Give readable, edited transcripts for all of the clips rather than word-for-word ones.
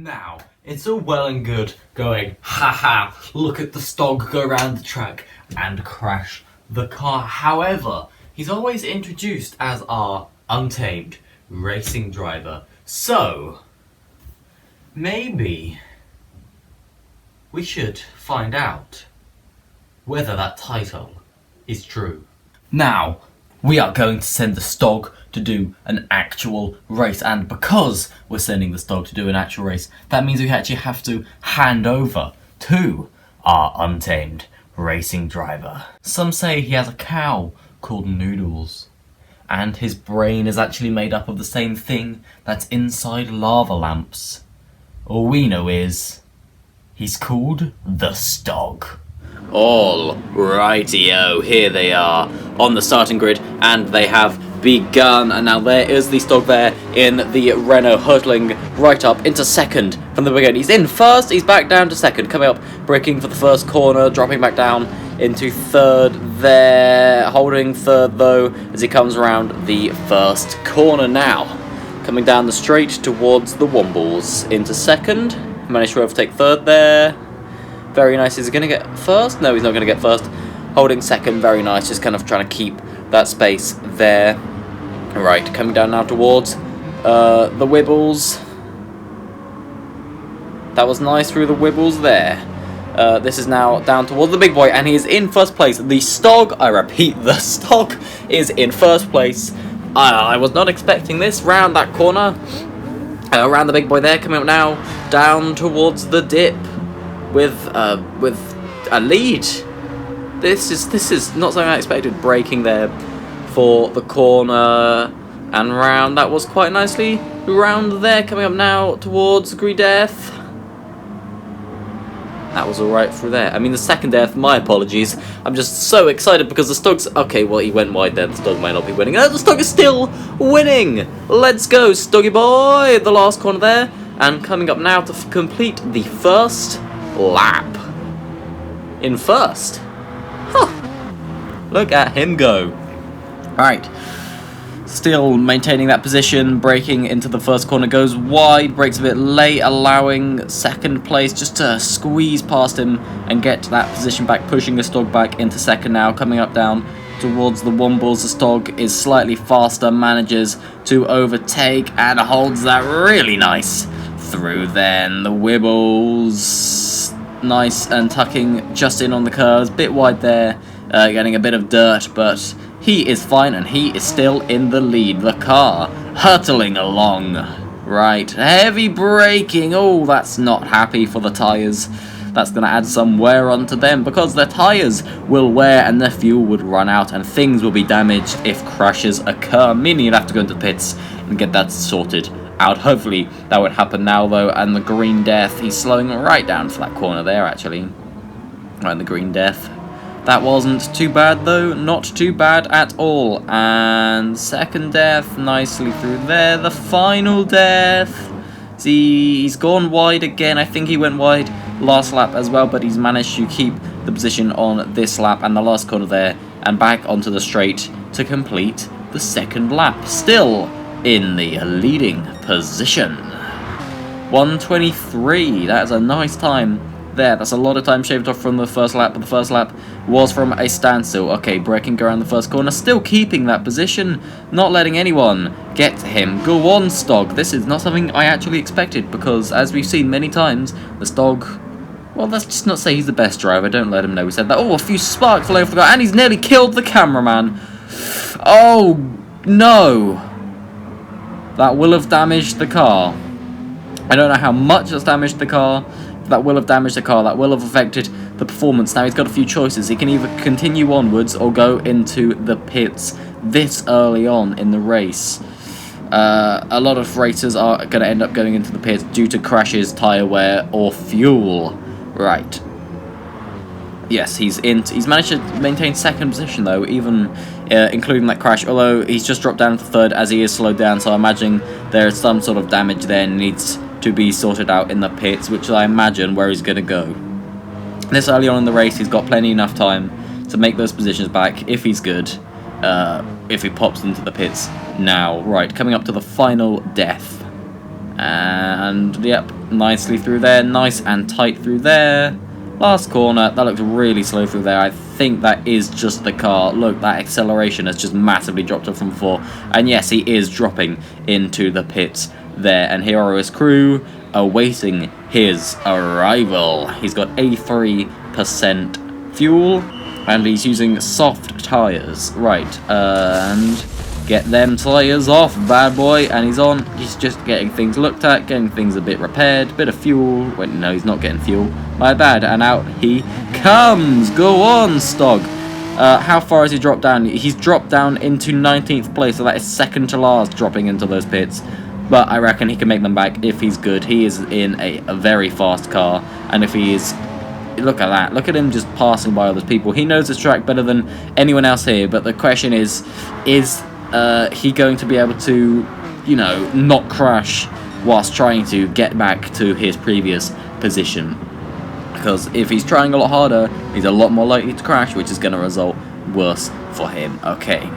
Now, it's all well and good going, haha, look at the Stog go around the track and crash the car. However, he's always introduced as our untamed racing driver. So, maybe we should find out whether that title is true. Now, we are going to send the Stog to do an actual race, and because we're sending the Stog to do an actual race, that means we actually have to hand over to our untamed racing driver. Some say he has a cow called Noodles, and his brain is actually made up of the same thing that's inside lava lamps. All we know is he's called the Stog. All rightio, here they are on the starting grid, and they have begun. And now there is the Stog there in the Renault, hurtling right up into second from the beginning. He's in first, he's back down to second, coming up, braking for the first corner, dropping back down into third there, holding third though as he comes around the first corner now. Coming down the straight towards the Wombles into second, managed to overtake third there. Very nice. Is he going to get first? No, he's not going to get first. Holding second, very nice. Just kind of trying to keep that space there. Right, coming down now towards the Wibbles. That was nice through the Wibbles there. This is now down towards the big boy, and he is in first place. The Stog, I repeat, the Stog is in first place. I was not expecting this. Round that corner. Around the big boy there, coming up now. Down towards the dip. With a lead. This is not something I expected. Braking there for the corner and round. That was quite nicely round there. Coming up now towards Green Death. That was alright through there. I mean the second death, my apologies. I'm just so excited because the Stog's... Okay, well he went wide there. The Stog might not be winning. The Stog is still winning! Let's go, Stoggy boy! The last corner there. And coming up now to complete the first lap in first. Look at him go. Alright, still maintaining that position, braking into the first corner, goes wide, brakes a bit late, allowing second place just to squeeze past him and get that position back, pushing the Stog back into second now. Coming up down towards the Wombles, the Stog is slightly faster, manages to overtake and holds that really nice through then. The Wibbles, nice and tucking just in on the curves, bit wide there, getting a bit of dirt, but he is fine and he is still in the lead. The car hurtling along. Right, heavy braking. Oh, that's not happy for the tyres. That's going to add some wear onto them because their tyres will wear and their fuel would run out and things will be damaged if crashes occur, meaning you'd have to go into the pits and get that sorted out. Hopefully that won't happen now though. And the Green Death, he's slowing right down for that corner there actually. Right, the Green Death. That wasn't too bad though, not too bad at all. And second death, nicely through there. The final death. See, he's gone wide again. I think he went wide last lap as well, but he's managed to keep the position on this lap and the last corner there and back onto the straight to complete the second lap. Still in the leading position. 1:23, that is a nice time there. That's a lot of time shaved off from the first lap, but the first lap was from a standstill. Okay, braking around the first corner, still keeping that position, not letting anyone get to him. Go on, Stog. This is not something I actually expected because, as we've seen many times, the Stog... Well, let's just not say he's the best driver. Don't let him know we said that. Oh, a few sparks flew off the guy, and he's nearly killed the cameraman. Oh, no. That will have damaged the car. I don't know how much that's damaged the car. That will have damaged the car. That will have affected the performance. Now he's got a few choices. He can either continue onwards or go into the pits this early on in the race. A lot of racers are going to end up going into the pits due to crashes, tyre wear, or fuel. Right. Yes, he's managed to maintain second position though, even including that crash, although he's just dropped down to third as he is slowed down, so I imagine there is some sort of damage there and needs to be sorted out in the pits, which I imagine where he's going to go. This early on in the race, he's got enough time to make those positions back if he's good, if he pops into the pits now. Right, coming up to the final death. And, yep, nicely through there. Nice and tight through there. Last corner. That looked really slow through there. I think that is just the car. Look, that acceleration has just massively dropped up from before. And yes, he is dropping into the pits there. And here are his crew awaiting his arrival. He's got 83% fuel. And he's using soft tyres. Right, and get them tyres off, bad boy. And he's on. He's just getting things looked at, getting things a bit repaired. Bit of fuel. Wait, no, he's not getting fuel. My bad. And out he comes. Go on, Stog. How far has he dropped down? He's dropped down into 19th place, so that is second to last dropping into those pits. But I reckon he can make them back if he's good. He is in a very fast car. And if he is... Look at that. Look at him just passing by other people. He knows this track better than anyone else here. But the question is he going to be able to, you know, not crash whilst trying to get back to his previous position? Because if he's trying a lot harder, he's a lot more likely to crash, which is going to result worse for him. Okay.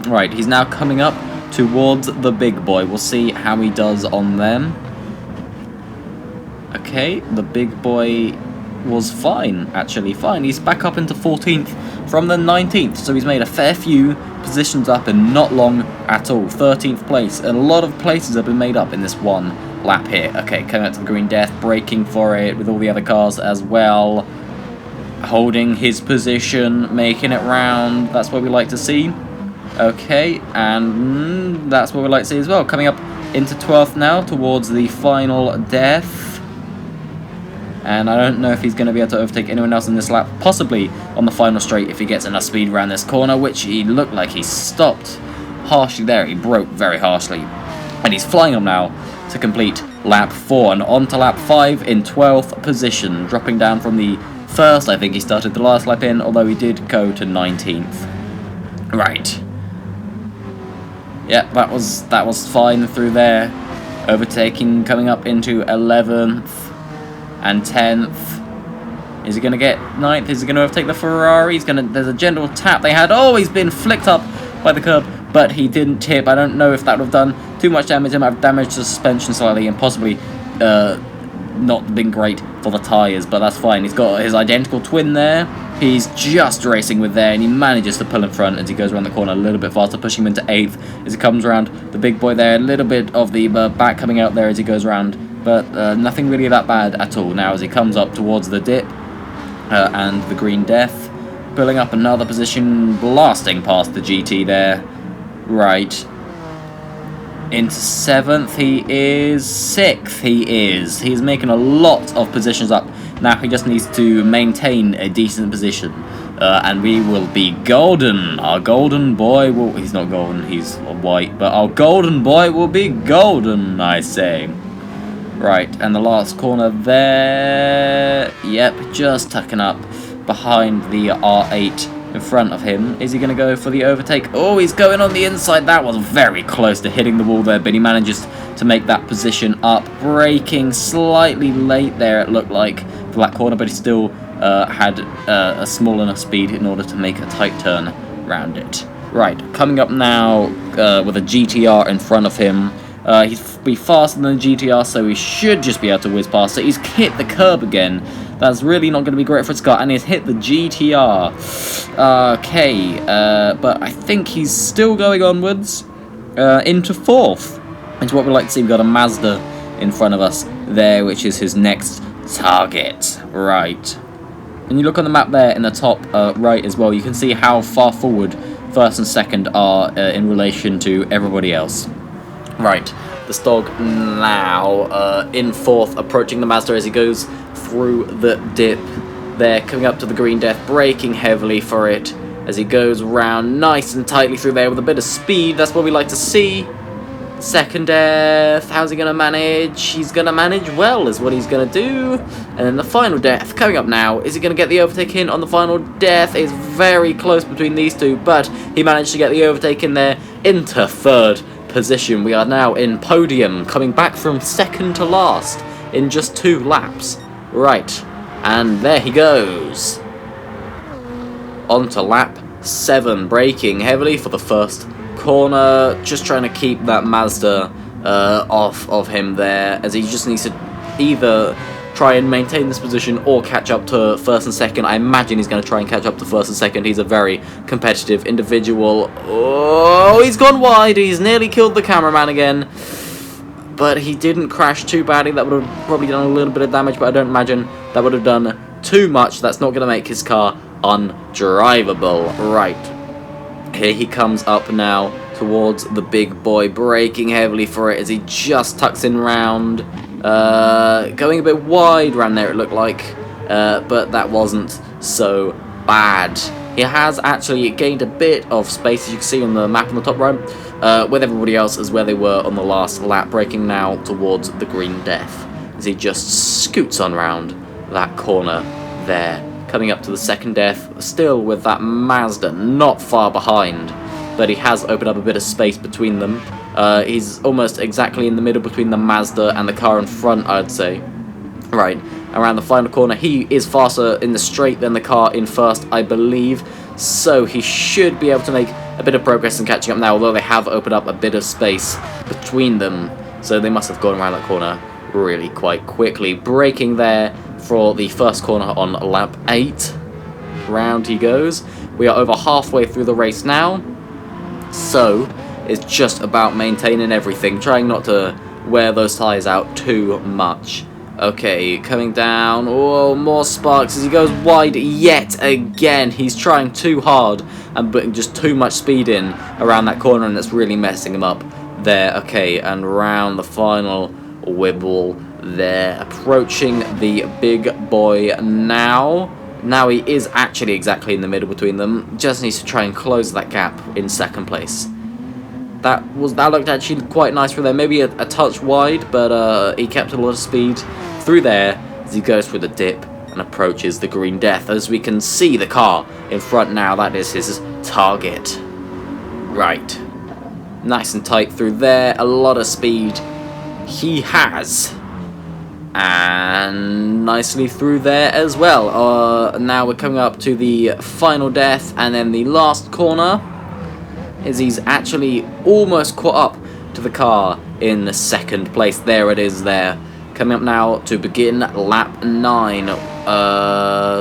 Right, he's now coming up towards the big boy. We'll see how he does on them. Okay, the big boy was fine, actually fine. He's back up into 14th from the 19th, so he's made a fair few positions up in not long at all. 13th place, and a lot of places have been made up in this one lap here. Okay, coming up to the Green Death, braking for it with all the other cars as well. Holding his position, making it round. That's what we like to see. Okay, and that's what we like to see as well. Coming up into 12th now, towards the final death. And I don't know if he's going to be able to overtake anyone else in this lap. Possibly on the final straight if he gets enough speed around this corner, which he looked like he stopped harshly there. He broke very harshly. And he's flying on now to complete lap 4. And on to lap 5 in 12th position. Dropping down from the first. I think he started the last lap in, although he did go to 19th. Right. Yeah, that was fine through there. Overtaking, coming up into 11th. And 10th. Is he going to get 9th? Is he going to overtake the Ferrari? There's a gentle tap they had. Oh, he's been flicked up by the curb, but he didn't tip. I don't know if that would have done too much damage. It might have damaged the suspension slightly and possibly not been great for the tyres, but that's fine. He's got his identical twin there. He's just racing with there, and he manages to pull in front as he goes around the corner a little bit faster, pushing him into 8th as he comes around the big boy there. A little bit of the back coming out there as he goes around. But nothing really that bad at all. Now as he comes up towards the dip and the Green Death, pulling up another position, blasting past the GT there. Right. Into 7th, he is 6th, He's making a lot of positions up. Now he just needs to maintain a decent position. And we will be golden. Our golden boy will... He's not golden, he's white. But our golden boy will be golden, I say. Right, and the last corner there, yep, just tucking up behind the R8 in front of him. Is he going to go for the overtake? Oh, he's going on the inside. That was very close to hitting the wall there, but he manages to make that position up. Braking slightly late there, it looked like, for that corner, but he still had a small enough speed in order to make a tight turn around it. Right, coming up now with a GTR in front of him. He's be faster than the GTR, so he should just be able to whiz past it. He's hit the curb again. That's really not going to be great for his car, and he's hit the GTR. Okay, but I think he's still going onwards into 4th. It's what we like to see. We've got a Mazda in front of us there, which is his next target. Right. And you look on the map there in the top right as well, you can see how far forward first and second are in relation to everybody else. Right, the Stog now in 4th, approaching the Mazda as he goes through the dip there, coming up to the Green Death, braking heavily for it as he goes round nice and tightly through there with a bit of speed. That's what we like to see. Second death, how's he going to manage? He's going to manage well is what he's going to do. And then the final death coming up now. Is he going to get the overtake in on the final death? It's very close between these two, but he managed to get the overtake in there into 3rd position. We are now in podium, coming back from 2nd to last in just 2 laps. Right, and there he goes. On to lap 7, braking heavily for the first corner, just trying to keep that Mazda off of him there, as he just needs to either try and maintain this position or catch up to first and second. I imagine he's going to try and catch up to first and second. He's a very competitive individual. Oh, he's gone wide. He's nearly killed the cameraman again. But he didn't crash too badly. That would have probably done a little bit of damage, but I don't imagine that would have done too much. That's not going to make his car undrivable. Right. Here he comes up now towards the big boy, braking heavily for it as he just tucks in round. Going a bit wide around there, it looked like, but that wasn't so bad. He has actually gained a bit of space, as you can see on the map on the top right, with everybody else is where they were on the last lap, braking now towards the green death, as he just scoots on round that corner there, coming up to the second death, still with that Mazda not far behind, but he has opened up a bit of space between them. He's almost exactly in the middle between the Mazda and the car in front, I'd say. Right, around the final corner, he is faster in the straight than the car in first, I believe, so he should be able to make a bit of progress in catching up now, although they have opened up a bit of space between them, so they must have gone around that corner really quite quickly. Braking there for the first corner on lap 8. Round he goes. We are over halfway through the race now, so it's just about maintaining everything, trying not to wear those tyres out too much. Okay, coming down. Oh, more sparks as he goes wide yet again. He's trying too hard and putting just too much speed in around that corner, and it's really messing him up there. Okay, and round the final wibble there, approaching the big boy now. Now he is actually exactly in the middle between them. Just needs to try and close that gap in second place. That looked actually quite nice for there. Maybe a touch wide, but he kept a lot of speed through there as he goes through the dip and approaches the green death. As we can see the car in front now, that is his target. Right. Nice and tight through there. A lot of speed he has. And nicely through there as well. Now we're coming up to the final death, and then the last corner is he's actually almost caught up to the car in the second place. There it is there. Coming up now to begin lap 9.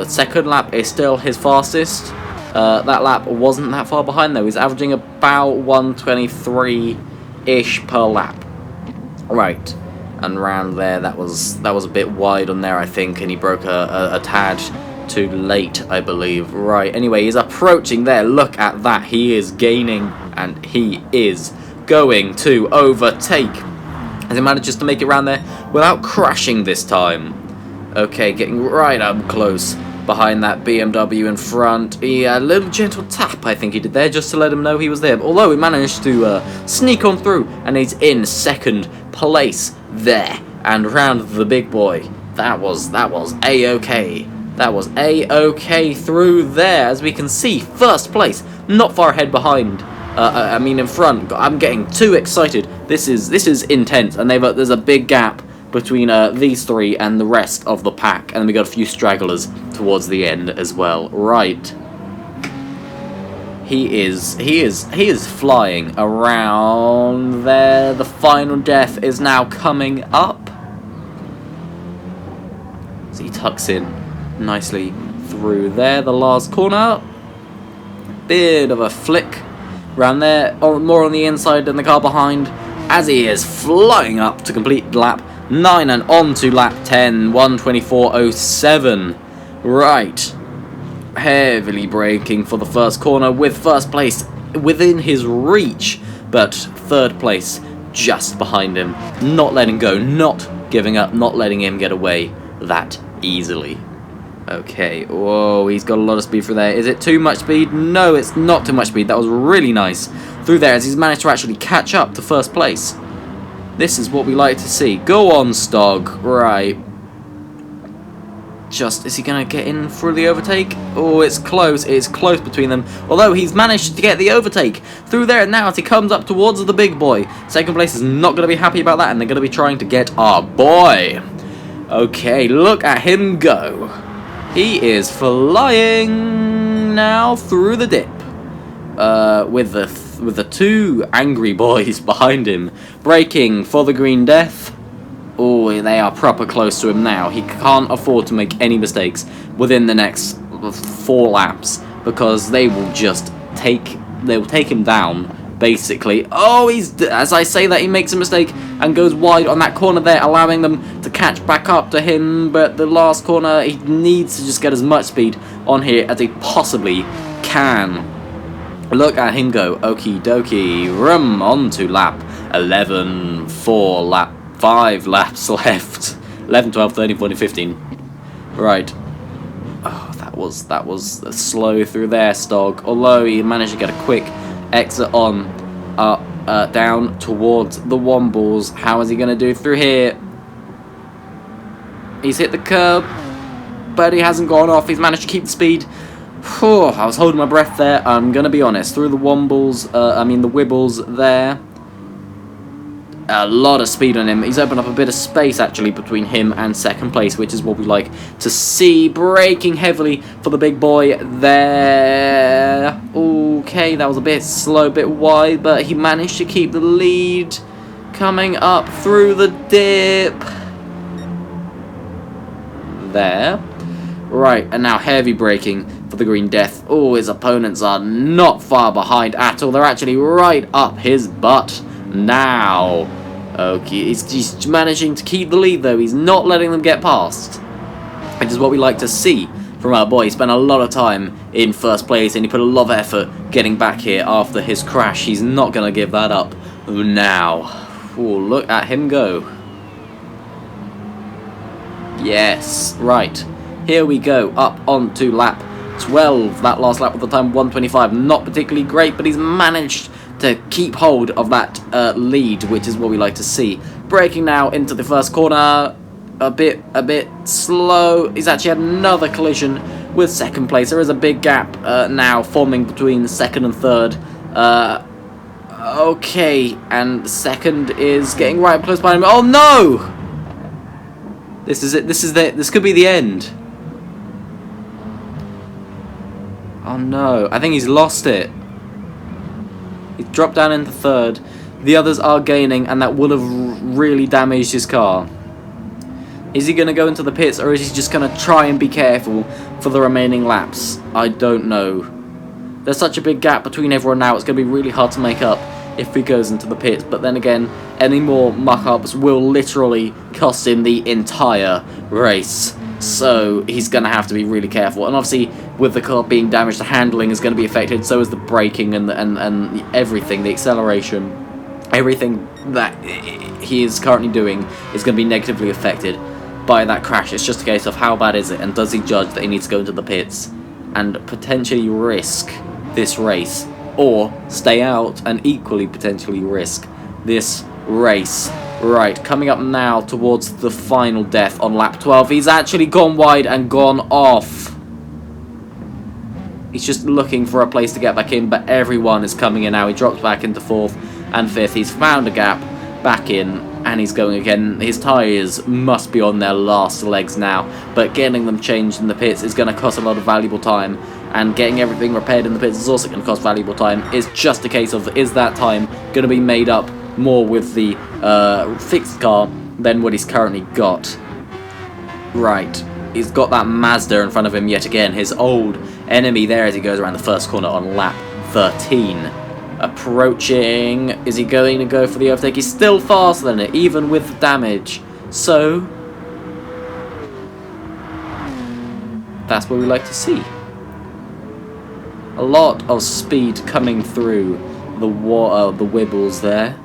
Second lap is still his fastest. That lap wasn't that far behind though. He's averaging about 123-ish per lap. Right. And round there, that was a bit wide on there, I think, and he broke a tad too late, I believe. Right, anyway, he's approaching there. Look at that. He is gaining, and he is going to overtake, as he manages to make it around there without crashing this time. Okay, getting right up close behind that BMW in front. A little gentle tap, I think he did there, just to let him know he was there. Although he managed to sneak on through, and he's in second place there. And round the big boy. That was A-okay. That was A-okay through there. As we can see, first place, not far ahead behind. I mean in front. I'm getting too excited. This is intense, and there's a big gap between these three and the rest of the pack, and then we got a few stragglers towards the end as well. Right. He is flying around there. The final death is now coming up. So he tucks in nicely through there. The last corner. Bit of a flick around there. More on the inside than the car behind. As he is flying up to complete lap 9 and on to lap 10. 124.07. Right. Heavily braking for the first corner with first place within his reach, but third place just behind him. Not letting go, not giving up, not letting him get away that easily. Okay, whoa, he's got a lot of speed through there. Is it too much speed? No, it's not too much speed. That was really nice through there as he's managed to actually catch up to first place. This is what we like to see. Go on, Stog. Right. Is he going to get in through the overtake? Oh, it's close. It's close between them. Although he's managed to get the overtake through there now as he comes up towards the big boy. Second place is not going to be happy about that, and they're going to be trying to get our boy. Okay, look at him go. He is flying now through the dip. With the with the two angry boys behind him, braking for the Green Death. Oh, they are proper close to him now. He can't afford to make any mistakes within the next 4 laps, because they will take him down, basically. Oh, as I say that, he makes a mistake and goes wide on that corner there, allowing them to catch back up to him. But the last corner, he needs to just get as much speed on here as he possibly can. Look at him go. Okie dokie. Rum on to lap 11. 5 laps left. 11, 12, 13, 14, 15. Right. Oh, that was slow through there, Stog. Although he managed to get a quick exit on down towards the Wombles. How is he going to do through here? He's hit the curb, but he hasn't gone off. He's managed to keep the speed. Whew, I was holding my breath there. I'm going to be honest. Through the Wombles, the Wibbles there. A lot of speed on him. He's opened up a bit of space, actually, between him and second place, which is what we like to see. Braking heavily for the big boy there. Okay, that was a bit slow, a bit wide, but he managed to keep the lead. Coming up through the dip. There. Right, and now heavy braking for the Green Death. Oh, his opponents are not far behind at all. They're actually right up his butt now. Okay, he's managing to keep the lead, though. He's not letting them get past, which is what we like to see from our boy. He spent a lot of time in first place, and he put a lot of effort getting back here after his crash. He's not going to give that up now. Ooh, look at him go. Yes, right. Here we go, up onto lap 12. That last lap with the time 1:25. Not particularly great, but he's managed to keep hold of that lead, which is what we like to see. Braking now into the first corner, a bit slow. He's actually had another collision with second place. There is a big gap now forming between second and third. Okay, and second is getting right up close behind him. Oh no! This is it. This could be the end. Oh no, I think he's lost it. He's dropped down into third. The others are gaining, and that would have really damaged his car. Is he going to go into the pits, or is he just going to try and be careful for the remaining laps? I don't know. There's such a big gap between everyone now, it's going to be really hard to make up if he goes into the pits. But then again, any more muck-ups will literally cost him the entire race. So he's going to have to be really careful. And obviously, with the car being damaged, the handling is going to be affected. So is the braking and everything, the acceleration. Everything that he is currently doing is going to be negatively affected by that crash. It's just a case of how bad is it, and does he judge that he needs to go into the pits and potentially risk this race, or stay out and equally potentially risk this race. Right, coming up now towards the final death on lap 12. He's actually gone wide and gone off. He's just looking for a place to get back in, but everyone is coming in now. He drops back into 4th and 5th. He's found a gap back in, and he's going again. His tyres must be on their last legs now, but getting them changed in the pits is going to cost a lot of valuable time, and getting everything repaired in the pits is also going to cost valuable time. It's just a case of, is that time going to be made up more with the fixed car than what he's currently got? Right, he's got that Mazda in front of him yet again, his old enemy there as he goes around the first corner on lap 13. Approaching, is he going to go for the overtake? He's still faster than it, even with the damage. So, that's what we like to see. A lot of speed coming through the wibbles there.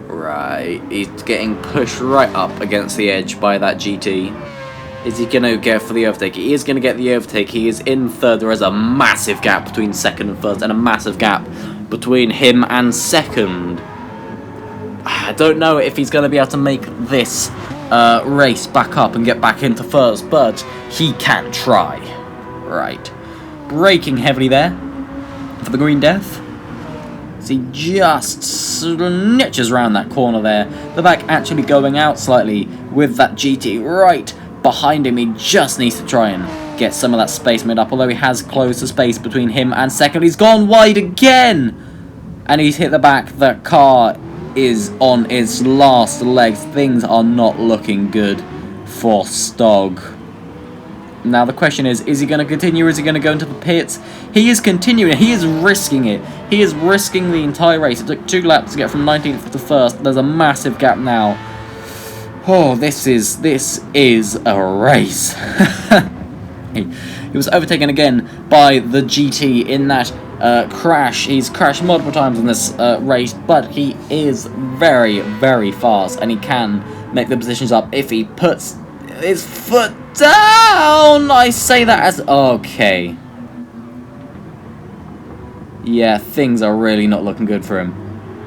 Right, he's getting pushed right up against the edge by that GT. Is he going to go for the overtake? He is going to get the overtake. He is in third. There is a massive gap between second and first, and a massive gap between him and second. I don't know if he's going to be able to make this race back up and get back into first, but he can try. Right. Braking heavily there for the Green Death. So he just snitches around that corner there. The back actually going out slightly with that GT right behind him. He just needs to try and get some of that space made up, although he has closed the space between him and second. He's gone wide again! And he's hit the back. The car is on its last legs. Things are not looking good for Stog. Now the question is he going to continue or is he going to go into the pits? He is continuing. He is risking it. He is risking the entire race. It took 2 laps to get from 19th to 1st. There's a massive gap now. Oh, this is a race. He was overtaken again by the GT in that crash. He's crashed multiple times in this race, but he is very, very fast, and he can make the positions up if he puts his foot down. I say that as okay. Yeah, things are really not looking good for him.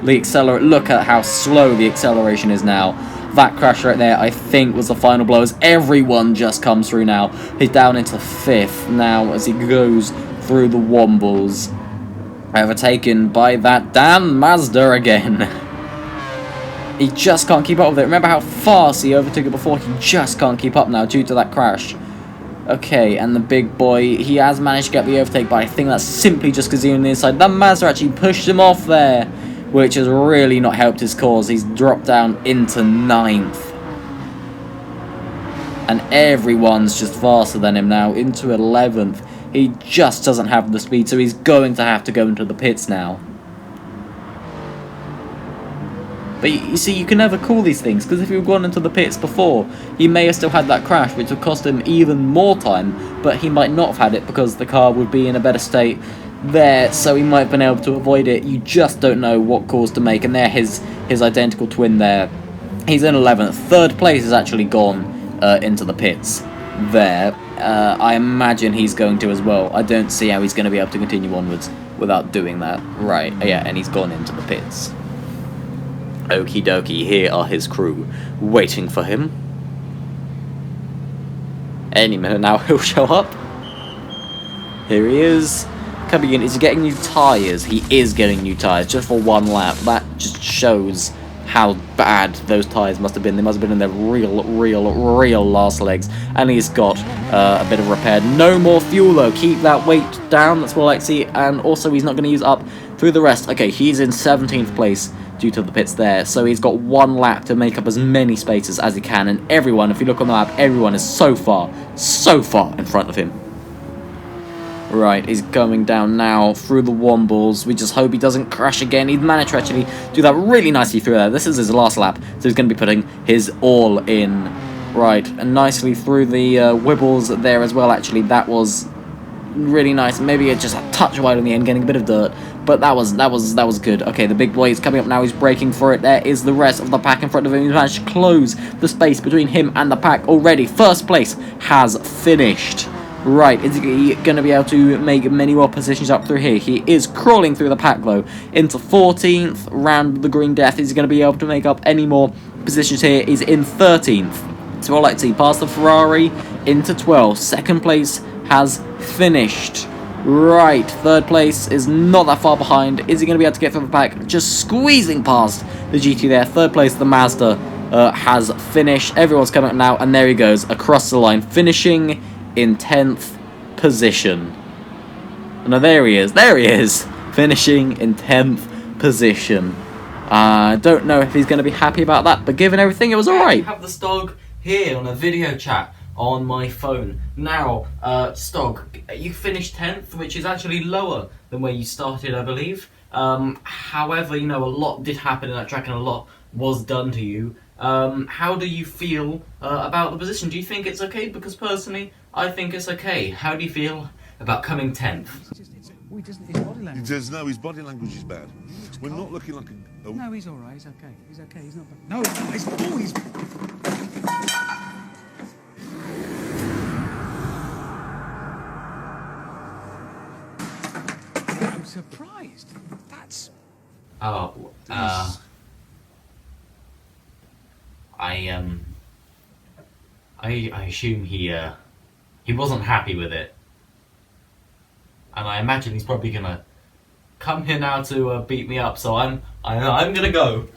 Look at how slow the acceleration is now. That crash right there, I think, was the final blow as everyone just comes through now. He's down into 5th now as he goes through the wombles. Overtaken by that damn Mazda again. He just can't keep up with it. Remember how fast he overtook it before? He just can't keep up now due to that crash. Okay, and the big boy, he has managed to get the overtake, but I think that's simply just because he's on the inside. That Mazda actually pushed him off there, which has really not helped his cause. He's dropped down into 9th. And everyone's just faster than him now, into 11th. He just doesn't have the speed, so he's going to have to go into the pits now. But you see, you can never call these things, because if he had gone into the pits before, he may have still had that crash, which would cost him even more time, but he might not have had it because the car would be in a better state there, so he might have been able to avoid it. You just don't know what calls to make, and there his identical twin there. He's in 11th. 3rd place has actually gone into the pits there. I imagine he's going to as well. I don't see how he's going to be able to continue onwards without doing that. Right, yeah, and he's gone into the pits. Okie dokie, here are his crew waiting for him. Any minute now he'll show up. Here he is. Coming in, is he getting new tyres? He is getting new tyres, just for 1 lap. That just shows how bad those tyres must have been. They must have been in their real last legs. And he's got a bit of repair. No more fuel though, keep that weight down, that's what I like to see. And also he's not going to use up through the rest. Okay, he's in 17th place due to the pits there. So he's got 1 lap to make up as many spaces as he can. And everyone, if you look on the map, everyone is so far in front of him. Right, he's going down now through the wombles. We just hope he doesn't crash again. He'd managed to actually do that really nicely through there. This is his last lap, so he's going to be putting his all in. Right, and nicely through the wibbles there as well, actually. That was really nice. Maybe it's just a touch wide on the end, getting a bit of dirt. But that was good. Okay, the big boy is coming up now. He's braking for it. There is the rest of the pack in front of him. He's managed to close the space between him and the pack already. 1st place has finished. Right, is he going to be able to make many more positions up through here? He is crawling through the pack, though, into 14th, round the Green Death. Is he going to be able to make up any more positions here? He's in 13th. So I'd like to see past the Ferrari into 12th. 2nd place has finished. Right, 3rd place is not that far behind. Is he going to be able to get through the pack? Just squeezing past the GT there. 3rd place, the Mazda has finished. Everyone's coming up now, and there he goes across the line, finishing in 10th position. No, there he is, finishing in 10th position. I don't know if he's going to be happy about that, but given everything, it was alright. I have the Stog here on a video chat on my phone. Now, Stog, you finished 10th, which is actually lower than where you started, I believe. However, you know, a lot did happen in that track and a lot was done to you. How do you feel about the position? Do you think it's okay? Because personally, I think it's okay. How do you feel about coming 10th? His body language is bad. We're not looking like a... No, he's alright, he's okay. He's okay, he's not bad. No, he's not, he's... I'm surprised. That's... Oh, I assume he wasn't happy with it, and I imagine he's probably gonna come here now to beat me up. So I'm gonna go.